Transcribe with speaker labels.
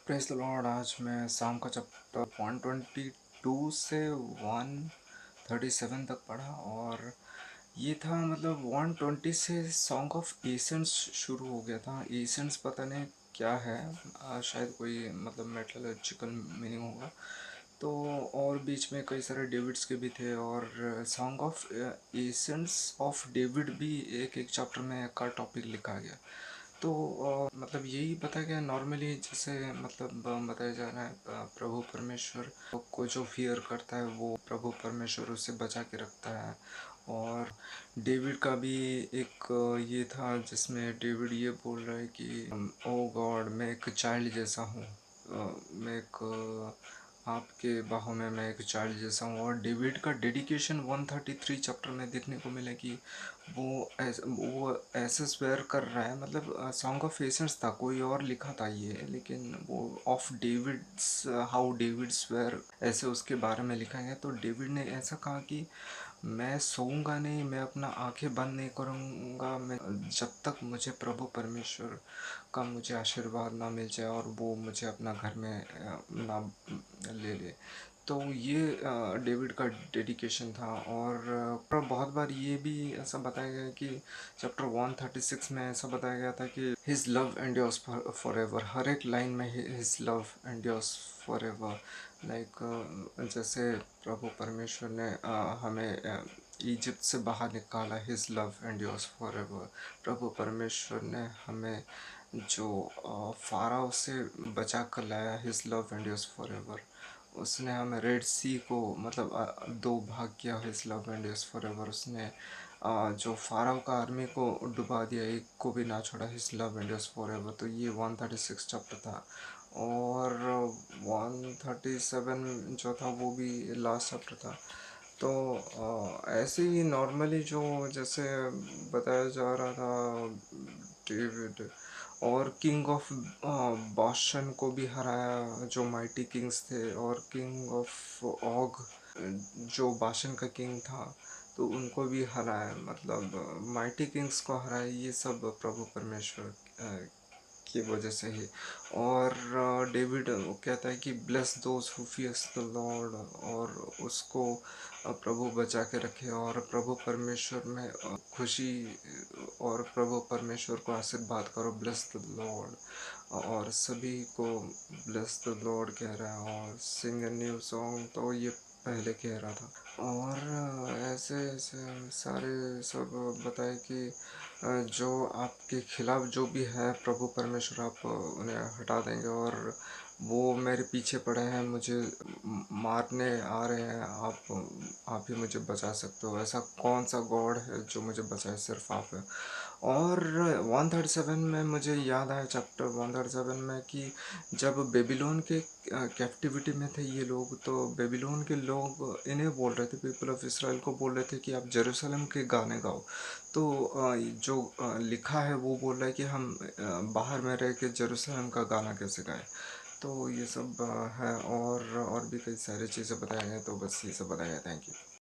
Speaker 1: Praise the Lord. आज मैं साम का चैप्टर 122 से 137 तक पढ़ा और ये था मतलब 120 से सॉन्ग ऑफ एसेंस शुरू हो गया था। एसेंस पता नहीं क्या है, शायद कोई मतलब मेटलर्जिकल मीनिंग होगा। तो और बीच में कई सारे डेविड्स के भी थे और song of essence of David भी एक एक चैप्टर में का टॉपिक लिखा गया। तो मतलब यही बताया गया नॉर्मली, जैसे मतलब बताया जा रहा है प्रभु परमेश्वर को जो फियर करता है वो प्रभु परमेश्वर उसे बचा के रखता है। और डेविड का भी एक ये था जिसमें डेविड ये बोल रहा है कि ओ गॉड, मैं एक चाइल्ड जैसा हूँ, मैं एक आपके बाहों में मैं एक चाइल्ड जैसा हूँ। और डेविड का डेडिकेशन 133 चैप्टर में देखने को मिला कि वो ऐसे स्वेयर कर रहा है, मतलब सॉन्ग ऑफ एसेंस था, कोई और लिखा था ये, लेकिन वो of David's how David swear ऐसे उसके बारे में लिखा है। तो डेविड ने ऐसा कहा कि मैं सोऊंगा नहीं, मैं अपना आंखें बंद नहीं करूंगा, मैं जब तक मुझे प्रभु परमेश्वर का मुझे आशीर्वाद ना मिल जाए और वो मुझे अपना घर में ना ले ले। तो ये डेविड का डेडिकेशन था। और बहुत बार ये भी ऐसा बताया गया कि चैप्टर 136 में ऐसा बताया गया था कि his love endures forever. हर एक लाइन में his love endures forever. Like जैसे प्रभु परमेश्वर ने हमें इजिप्ट से बाहर निकाला, his love endures forever. प्रभु परमेश्वर ने हमें जो फाराव से बचा कर लाया, his love endures forever. उसने हमें रेड सी को मतलब दो भाग किया, his love endures forever. उसने जो फाराव का आर्मी को डुबा दिया, एक को भी ना छोड़ा, his love endures for ever. तो ये 136 चैप्टर था। और 137 जो था वो भी लास्ट चैप्टर था। तो ऐसे ही नॉर्मली जो जैसे बताया जा रहा था, डेविड और किंग ऑफ बाशन को भी हराया, जो माइटी किंग्स थे। और किंग ऑफ ऑग जो बाशन का किंग था, तो उनको भी हराया, मतलब माइटी किंग्स को हराया। ये सब प्रभु परमेश्वर की वजह से ही। और डेविड कहता है कि bless those who fears the lord, और उसको प्रभु बचा के रखे। और प्रभु परमेश्वर में खुशी और प्रभु परमेश्वर को आशीर्वाद करो, ब्लेस द लॉर्ड। और सभी को ब्लेस द लॉर्ड कह रहा है। और सिंग ए न्यू सॉन्ग तो ये पहले कह रहा था। और ऐसे ऐसे सारे सब बताए कि जो आपके खिलाफ जो भी है प्रभु परमेश्वर, आप उन्हें हटा देंगे। और वो मेरे पीछे पड़े हैं, मुझे मारने आ रहे हैं, आप ही मुझे बचा सकते हो। ऐसा कौन सा गॉड है जो मुझे बचाए, सिर्फ आप है। और 137 में मुझे याद आया चैप्टर 137 में कि जब बेबीलोन के कैप्टिविटी में थे ये लोग, तो बेबीलोन के लोग इन्हें बोल रहे थे, पीपल ऑफ इसराइल को बोल रहे थे कि आप जेरूशलेम के गाने गाओ। तो जो लिखा है वो बोल रहा है कि हम बाहर में रह के जेरूशलेम का गाना कैसे गाएं। तो ये सब है। और भी कई सारी चीज़ें बताया गया, तो बस ये सब बताया गया। Thank you.